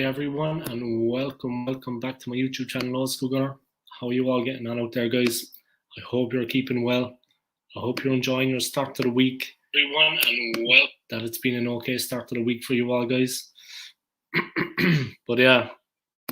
Hi everyone, and welcome back to my YouTube channel, Skool. How are you all getting on out there, guys? I hope you're keeping well. I hope you're enjoying your start to the week, everyone, and that it's been an okay start to the week for you all, guys. But yeah,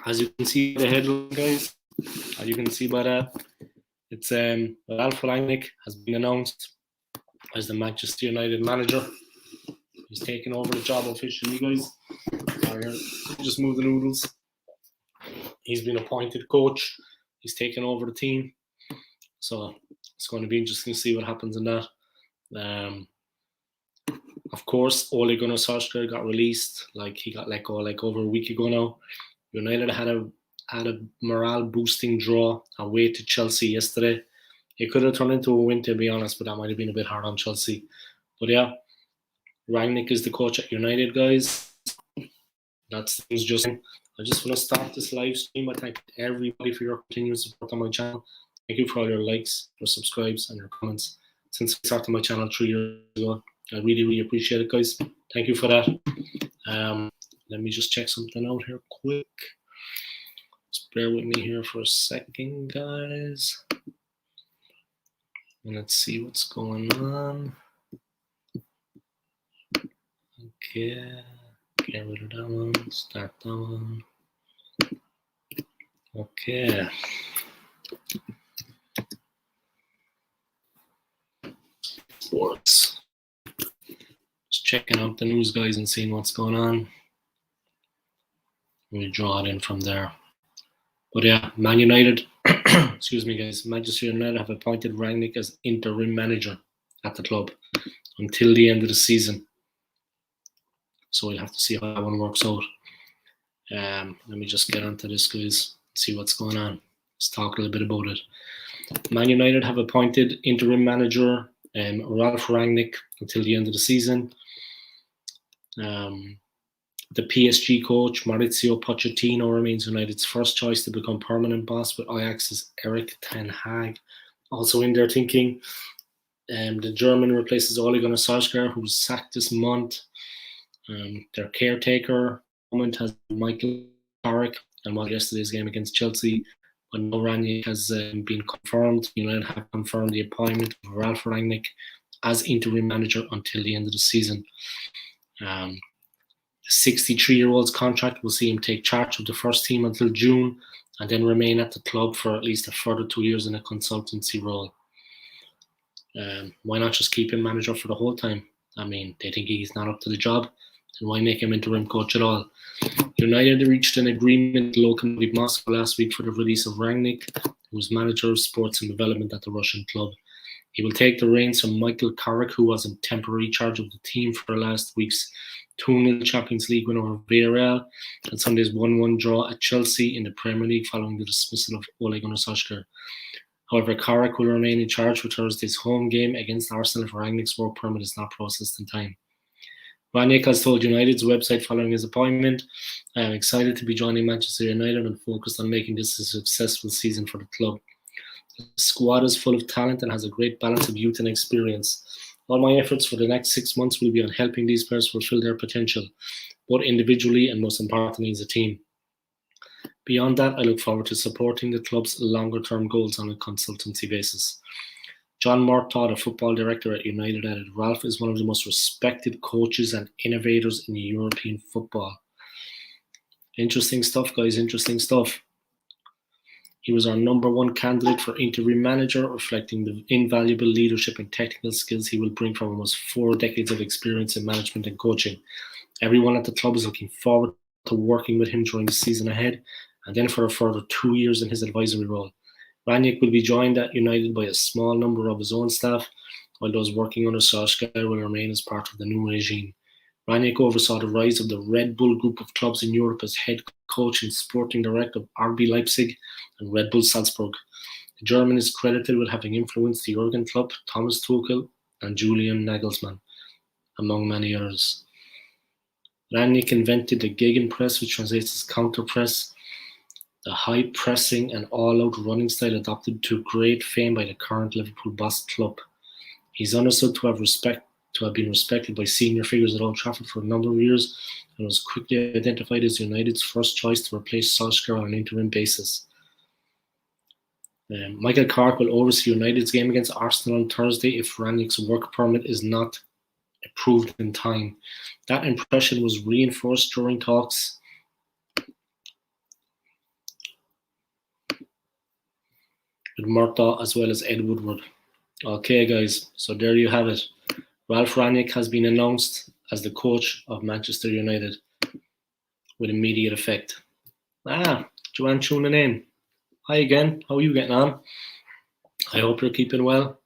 as you can see by the headline, guys, as you can see by that, it's Ralph Rangnick has been announced as the Manchester United manager. He's taken over the job officially, guys. Just move the noodles. He's been appointed coach. He's taken over the team. So it's going to be interesting to see what happens in that. Of course, Ole Gunnar Solskjaer got released. He got let go over a week ago now. United had a morale boosting draw away to Chelsea yesterday. It could have turned into a win, to be honest, but that might have been a bit hard on Chelsea. But yeah, Rangnick is the coach at United, guys. That's things just. I just want to start this live stream. I thank everybody for your continued support on my channel. Thank you for all your likes, your subscribes, and your comments since I started my channel 3 years ago. I really appreciate it, guys. Thank you for that. Let me just check something out here quick. Just bear with me here for a second, guys. And let's see what's going on. Okay. Get rid of that one. Start that one. Okay. Sports. Just checking out the news, guys, and seeing what's going on. We draw it in from there. But yeah, Man United, excuse me, guys, Manchester United have appointed Rangnick as interim manager at the club until the end of the season. So we'll have to see how that one works out. Let me just get onto this, guys, see what's going on. Let's talk a little bit about it. Man United have appointed interim manager Ralph Rangnick until the end of the season. The PSG coach Maurizio Pochettino remains United's first choice to become permanent boss, with Ajax's Erik ten Hag also in their thinking. The German replaces Ole Gunnar Solskjaer, who was sacked this month. Their caretaker moment has Michael Carrick, and while yesterday's game against Chelsea, but no Rangnick has been confirmed. United have confirmed the appointment of Ralph Rangnick as interim manager until the end of the season. The 63-year-old's contract will see him take charge of the first team until June and then remain at the club for at least a further 2 years in a consultancy role. Why not just keep him manager for the whole time? I mean, they think he's not up to the job, and why make him interim coach at all? United reached an agreement with Lokomotiv Moscow last week for the release of Rangnick, who was manager of sports and development at the Russian club. He will take the reins from Michael Carrick, who was in temporary charge of the team for last week's 2-0 Champions League win over Villarreal and Sunday's 1-1 draw at Chelsea in the Premier League following the dismissal of Ole Gunnar Solskjaer. However, Carrick will remain in charge for Thursday's home game against Arsenal if Rangnick's work permit is not processed in time. Rangnick has told United's website following his appointment, "I am excited to be joining Manchester United and focused on making this a successful season for the club. The squad is full of talent and has a great balance of youth and experience. All my efforts for the next 6 months will be on helping these players fulfill their potential, both individually and most importantly as a team. Beyond that, I look forward to supporting the club's longer-term goals on a consultancy basis." John Murtaugh, the football director at United, added, "Ralph is one of the most respected coaches and innovators in European football." Interesting stuff, guys, interesting stuff. He was our #1 candidate for interim manager, reflecting the invaluable leadership and technical skills he will bring from almost 4 decades of experience in management and coaching. Everyone at the club is looking forward to working with him during the season ahead, and then for a further 2 years in his advisory role. Rangnick will be joined at United by a small number of his own staff, while those working under Solskjaer will remain as part of the new regime. Rangnick oversaw the rise of the Red Bull group of clubs in Europe as head coach and sporting director of RB Leipzig and Red Bull Salzburg. The German is credited with having influenced the Jurgen Klopp, Thomas Tuchel, and Julian Nagelsmann, among many others. Rangnick invented the Gegenpress, which translates as counter press, the high pressing and all-out running style adopted to great fame by the current Liverpool boss Klopp. He's understood to have to have been respected by senior figures at Old Trafford for a number of years and was quickly identified as United's first choice to replace Solskjaer on an interim basis. Michael Clark will oversee United's game against Arsenal on Thursday if Rangnick's work permit is not approved in time. That impression was reinforced during talks with Murtaugh as well as Ed Woodward. Okay, guys, so there you have it. Ralph Rangnick has been announced as the coach of Manchester United with immediate effect. Joanne Tuning In. Hi again. How are you getting on? I hope you're keeping well.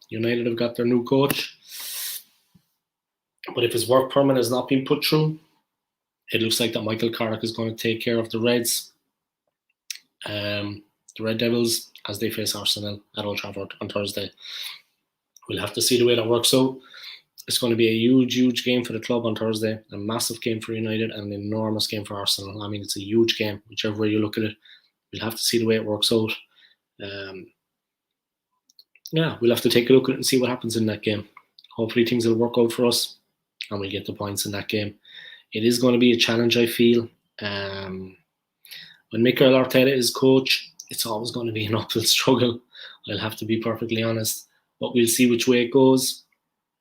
United have got their new coach. But if his work permit has not been put through, it looks like that Michael Carrick is going to take care of the Reds, the Red Devils, as they face Arsenal at Old Trafford on Thursday. We'll have to see the way that works out. It's going to be a huge, huge game for the club on Thursday, a massive game for United and an enormous game for Arsenal. I mean, it's a huge game, whichever way you look at it. We'll have to see the way it works out. We'll have to take a look at it and see what happens in that game. Hopefully things will work out for us and we'll get the points in that game. It is going to be a challenge, I feel. When Mikel Arteta is coach, it's always going to be an uphill struggle. I'll have to be perfectly honest. But we'll see which way it goes.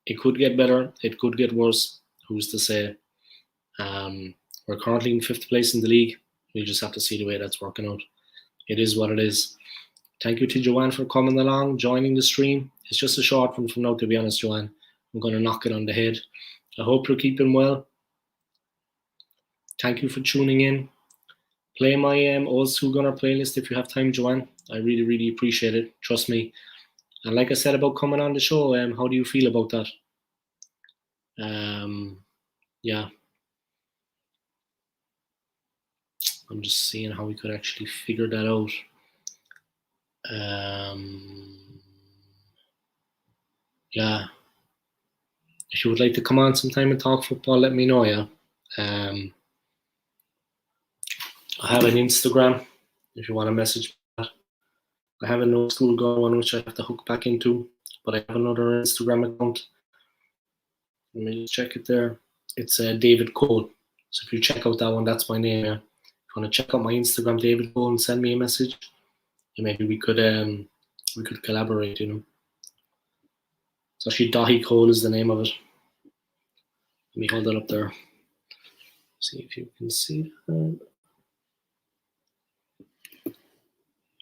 It could get better. It could get worse. Who's to say? We're currently in 5th place in the league. We'll just have to see the way that's working out. It is what it is. Thank you to Joanne for coming along, joining the stream. It's just a short one from now, to be honest, Joanne. I'm going to knock it on the head. I hope you're keeping well. Thank you for tuning in. Play my Old School Gunner playlist if you have time, Joanne. I really, really appreciate it. Trust me. And like I said about coming on the show, how do you feel about that? I'm just seeing how we could actually figure that out. If you would like to come on sometime and talk football, let me know, yeah. I have an Instagram if you want to message that. I have an Old School Gunner one which I have to hook back into, but I have another Instagram account. Let me just check it there. It's David Cole. So if you check out that one, that's my name. Yeah. If you want to check out my Instagram, David Cole, and send me a message, and maybe we could collaborate. You know. It's actually Dahi Cole is the name of it. Let me hold that up there. See if you can see that.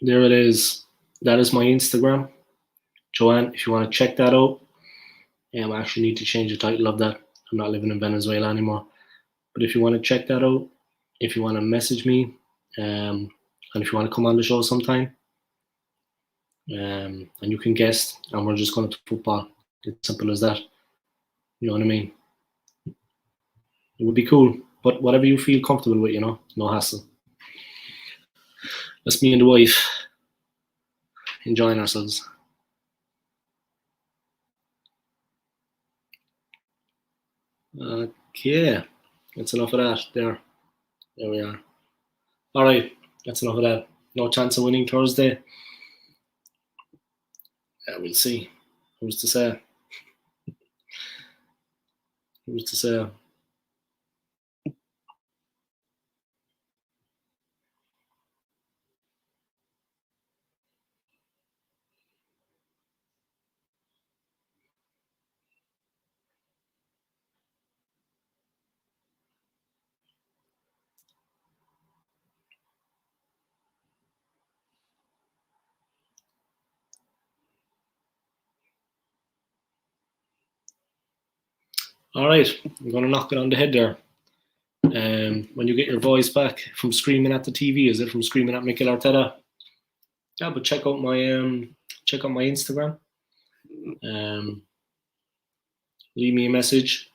There it is. That is my Instagram. Joanne, if you want to check that out, I actually need to change the title of that. I'm not living in Venezuela anymore. But if you want to check that out, if you want to message me, and if you want to come on the show sometime, and you can guest, and we're just going to football. It's simple as that. You know what I mean? It would be cool. But whatever you feel comfortable with, no hassle. That's me and the wife enjoying ourselves. Okay, that's enough of that. There we are. All right, that's enough of that. No chance of winning Thursday. We'll see. Who's to say? Who's to say? All right, I'm going to knock it on the head there. When you get your voice back from screaming at the TV, is it from screaming at Mikel Arteta? Yeah, but check out my Instagram. Leave me a message,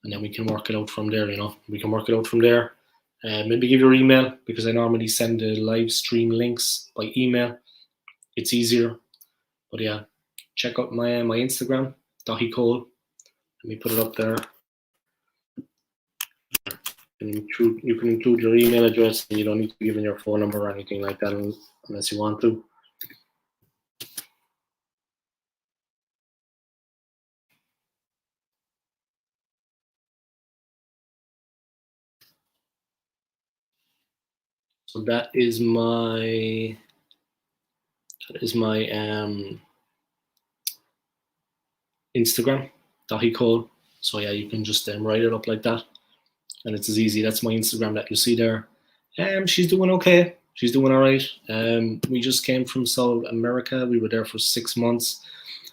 and then we can work it out from there. We can work it out from there. Maybe give your email, because I normally send the live stream links by email. It's easier. But yeah, check out my Instagram, Dahi Cole. Let me put it up there. You can include your email address, and you don't need to give in your phone number or anything like that unless you want to. So that is my Instagram, Dahi Cole. So yeah, you can just write it up like that, and it's as easy. That's my Instagram that you see there. She's doing okay. She's doing all right. We just came from South America. We were there for 6 months.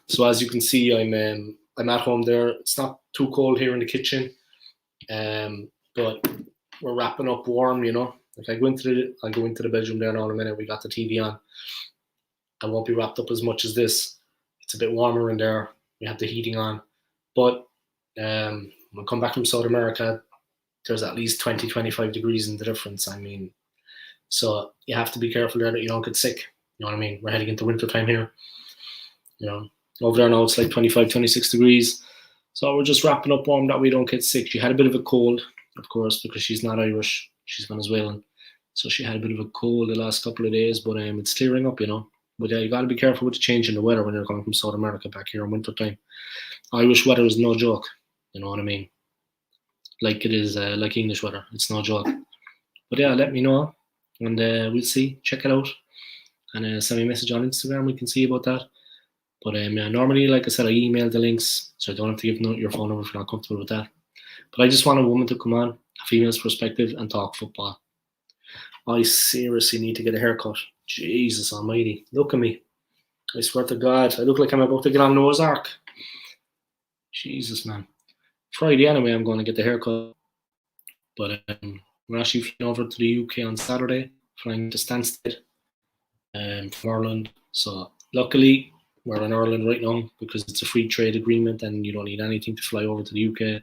So as you can see, I'm at home there. It's not too cold here in the kitchen, but we're wrapping up warm. Like I go into the bedroom there now in a minute. We got the TV on. I won't be wrapped up as much as this. It's a bit warmer in there. We have the heating on, but when I come back from South America, there's at least 20, 25 degrees in the difference. So you have to be careful there that you don't get sick. You know what I mean? We're heading into winter time here. Over there now it's like 25, 26 degrees. So we're just wrapping up warm that we don't get sick. She had a bit of a cold, of course, because she's not Irish. She's Venezuelan. So she had a bit of a cold the last couple of days, but it's clearing up, But yeah, you got to be careful with the change in the weather when you're coming from South America back here in winter time. Irish weather is no joke. You know what I mean? Like it is, like English weather. It's no joke. But yeah, let me know, and we'll see. Check it out, and send me a message on Instagram. We can see about that. But yeah, normally, like I said, I email the links, so I don't have to give your phone number if you're not comfortable with that. But I just want a woman to come on, a female's perspective, and talk football. I seriously need to get a haircut. Jesus almighty. Look at me. I swear to God, I look like I'm about to get on Noah's Ark. Jesus, man. Friday anyway, I'm going to get the haircut. But we're actually flying over to the UK on Saturday, flying to Stansted from Ireland. So luckily, we're in Ireland right now because it's a free trade agreement and you don't need anything to fly over to the UK.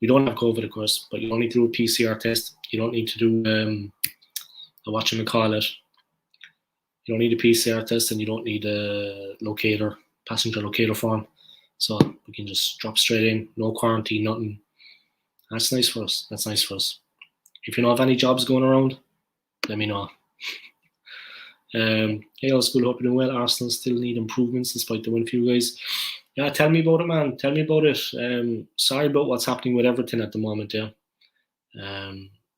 We don't have COVID, of course, but you don't need to do a PCR test. You don't need to do whatchamacallit. You don't need a PCR test and you don't need a passenger locator form. So we can just drop straight in, no quarantine, nothing. That's nice for us. If you know of any jobs going around, let me know. Hey, all Skool, hope you're doing well. Arsenal still need improvements despite the win for you guys. Yeah, tell me about it, man. Tell me about it. Sorry about what's happening with Everton at the moment, yeah.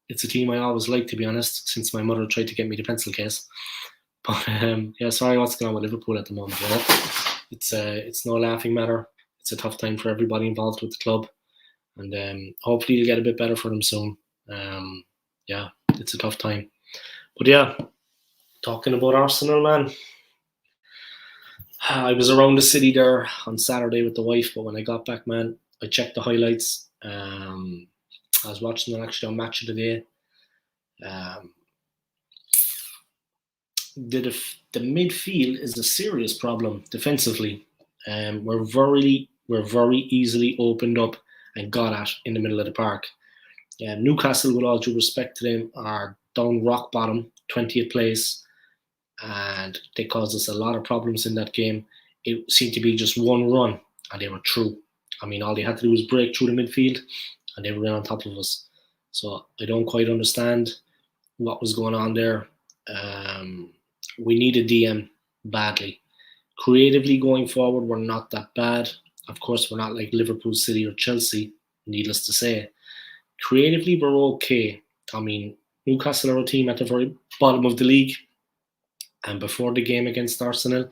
It's a team I always like, to be honest, since my mother tried to get me the pencil case. But yeah, sorry what's going on with Liverpool at the moment. Yeah. It's no laughing matter. It's a tough time for everybody involved with the club. And hopefully it'll get a bit better for them soon. Yeah, it's a tough time. But yeah, talking about Arsenal, man. I was around the city there on Saturday with the wife, but when I got back, man, I checked the highlights. I was watching it actually on Match of the Day. The midfield is a serious problem defensively. We're very easily opened up and got at in the middle of the park. Newcastle, with all due respect to them, are down rock bottom, 20th place, and they caused us a lot of problems in that game. It seemed to be just one run, and they were through. I mean, all they had to do was break through the midfield, and they were right on top of us. So I don't quite understand what was going on there. We need a DM badly. Creatively going forward, we're not that bad. Of course, we're not like Liverpool, City, or Chelsea, needless to say. Creatively, we're okay. I mean, Newcastle are a team at the very bottom of the league. And before the game against Arsenal,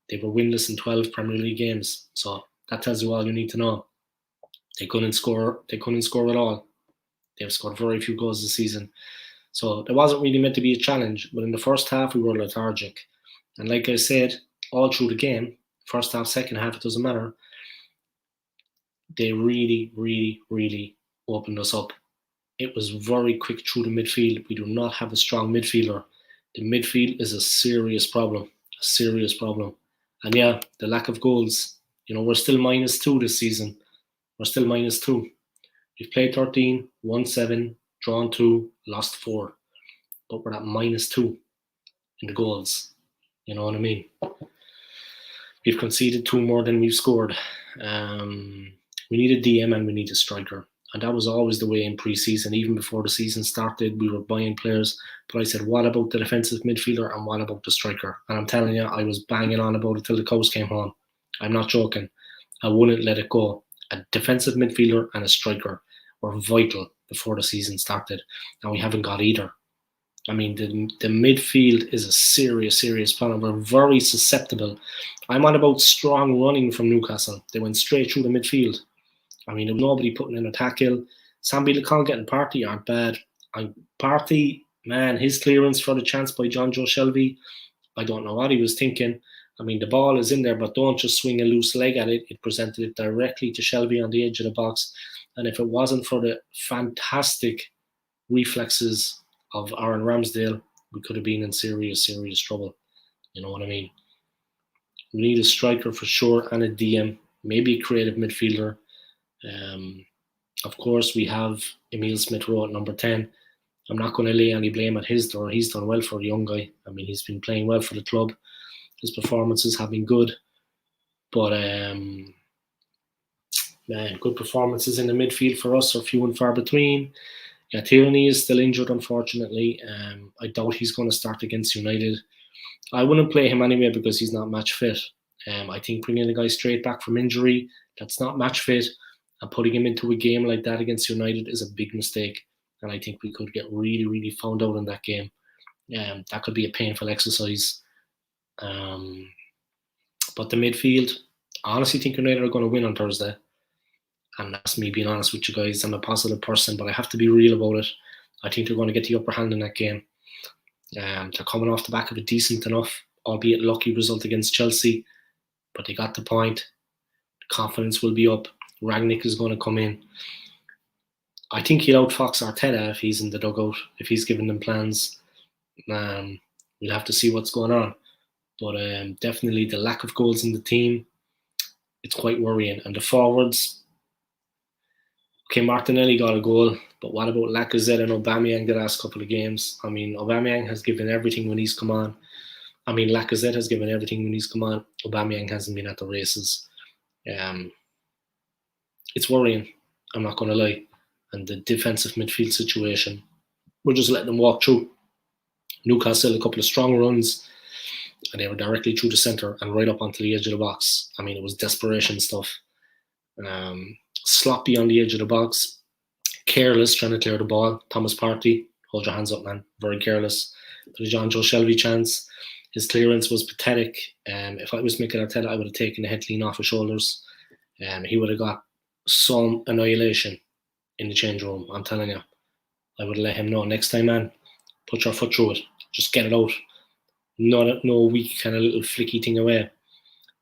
they were winless in 12 Premier League games. So that tells you all you need to know. They couldn't score at all. They've scored very few goals this season. So there wasn't really meant to be a challenge. But in the first half, we were lethargic. And like I said, all through the game, first half, second half, it doesn't matter. They really, really, really opened us up. It was very quick through the midfield. We do not have a strong midfielder. The midfield is a serious problem. And yeah, the lack of goals. We're still -2 this season. We're still -2. We've played 13, won 7, drawn 2, lost 4. But we're at -2 in the goals. You know what I mean? We've conceded 2 more than we've scored. We need a DM and we need a striker. And that was always the way in pre-season. Even before the season started, we were buying players. But I said, what about the defensive midfielder and what about the striker? And I'm telling you, I was banging on about it till the cows came home. I'm not joking. I wouldn't let it go. A defensive midfielder and a striker were vital before the season started. And we haven't got either. I mean, the midfield is a serious problem. We're very susceptible. I'm on about strong running from Newcastle. They went straight through the midfield. I mean, there was nobody putting in a tackle. Sambi Lecon and Partey aren't bad. And Partey, man, his clearance for the chance by John Joe Shelby, I don't know what he was thinking. I mean, the ball is in there, but don't just swing a loose leg at it. It presented it directly to Shelby on the edge of the box. And if it wasn't for the fantastic reflexes of Aaron Ramsdale, we could have been in serious trouble. You know what I mean? We need a striker for sure and a DM, maybe a creative midfielder. Of course, we have Emile Smith-Rowe at number 10. I'm not going to lay any blame at his door. He's done well for a young guy. I mean, he's been playing well for the club. His performances have been good. But, man, good performances in the midfield for us are few and far between. Yeah, Tierney is still injured, unfortunately. I doubt he's going to start against United. I wouldn't play him anyway because he's not match fit. I think bringing a guy straight back from injury that's not match fit and putting him into a game like that against United is a big mistake. And I think we could get really found out in that game. That could be a painful exercise. But the midfield, I honestly think United are going to win on Thursday. And that's me being honest with you guys. I'm a positive person, but I have to be real about it. I think they're going to get the upper hand in that game. They're coming off the back of a decent enough, albeit lucky result against Chelsea, but they got the point. The confidence will be up. Rangnick is going to come in. I think he'll outfox Arteta if he's in the dugout, if he's giving them plans. We'll have to see what's going on. But definitely the lack of goals in the team, it's quite worrying. And the forwards, okay, Martinelli got a goal, but what about Lacazette and Aubameyang the last couple of games? I mean, Aubameyang has given everything when he's come on. I mean, Lacazette has given everything when he's come on. Aubameyang hasn't been at the races. It's worrying, I'm not going to lie. And the defensive midfield situation, we're just letting them walk through. Newcastle, a couple of strong runs, and they were directly through the centre and right up onto the edge of the box. I mean, it was desperation stuff. Sloppy on the edge of the box, careless trying to clear the ball. Thomas Partey, hold your hands up, man. Very careless. The John Joe Shelby chance, his clearance was pathetic. If I was making Arteta, I would have taken the head clean off his shoulders. He would have got some annihilation in the change room. I'm telling you, I would let him know next time, man. Put your foot through it. Just get it out. No weak kind of little flicky thing away.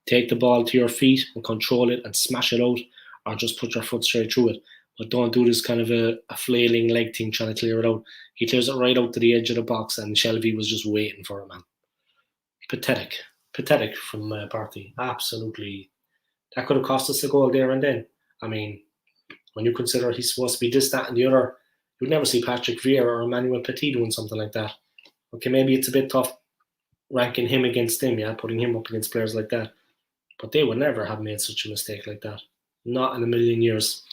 Take the ball to your feet and control it and smash it out, or just put your foot straight through it. But don't do this kind of a flailing leg thing trying to clear it out. He clears it right out to the edge of the box, and Shelby was just waiting for it, man. Pathetic from Partey. Absolutely. That could have cost us a goal there and then. I mean, when you consider he's supposed to be this, that, and the other, you'd never see Patrick Vieira or Emmanuel Petit doing something like that. Okay, maybe it's a bit tough ranking him against him, yeah, putting him up against players like that. But they would never have made such a mistake like that. Not in a million years.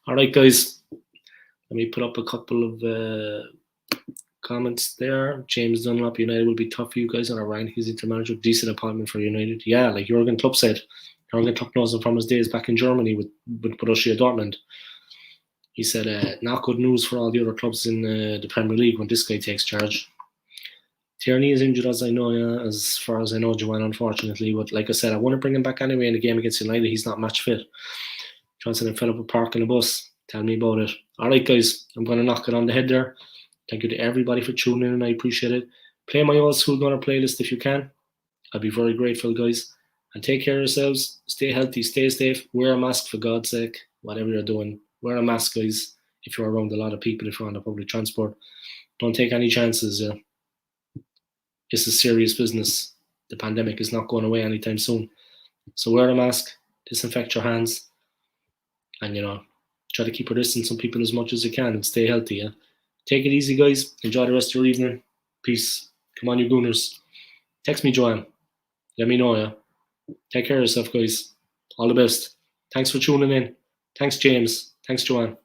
All right, guys. Let me put up a couple of comments there. James Dunlop, United will be tough for you guys. And Ryan, he's interim manager. Decent appointment for United. Yeah, like Jurgen Klopp said. Jurgen Klopp knows him from his days back in Germany with Borussia Dortmund. He said, not good news for all the other clubs in the Premier League when this guy takes charge. Tierney is injured, as I know, yeah, as far as I know, Joanne, unfortunately. But like I said, I want to bring him back anyway in the game against United. He's not match fit. Johnson and Philip were parking a bus. Tell me about it. All right, guys, I'm going to knock it on the head there. Thank you to everybody for tuning in, and I appreciate it. Play my old school Gunner playlist if you can. I'll be very grateful, guys. And take care of yourselves. Stay healthy, stay safe. Wear a mask, for God's sake. Whatever you're doing, wear a mask, guys. If you're around a lot of people, if you're on the public transport, don't take any chances. Yeah. This is serious business. The pandemic is not going away anytime soon. So wear a mask, disinfect your hands, and, try to keep your distance from people as much as you can and stay healthy. Yeah? Take it easy, guys. Enjoy the rest of your evening. Peace. Come on, you Gooners. Text me, Joanne. Let me know, yeah? Take care of yourself, guys. All the best. Thanks for tuning in. Thanks, James. Thanks, Joanne.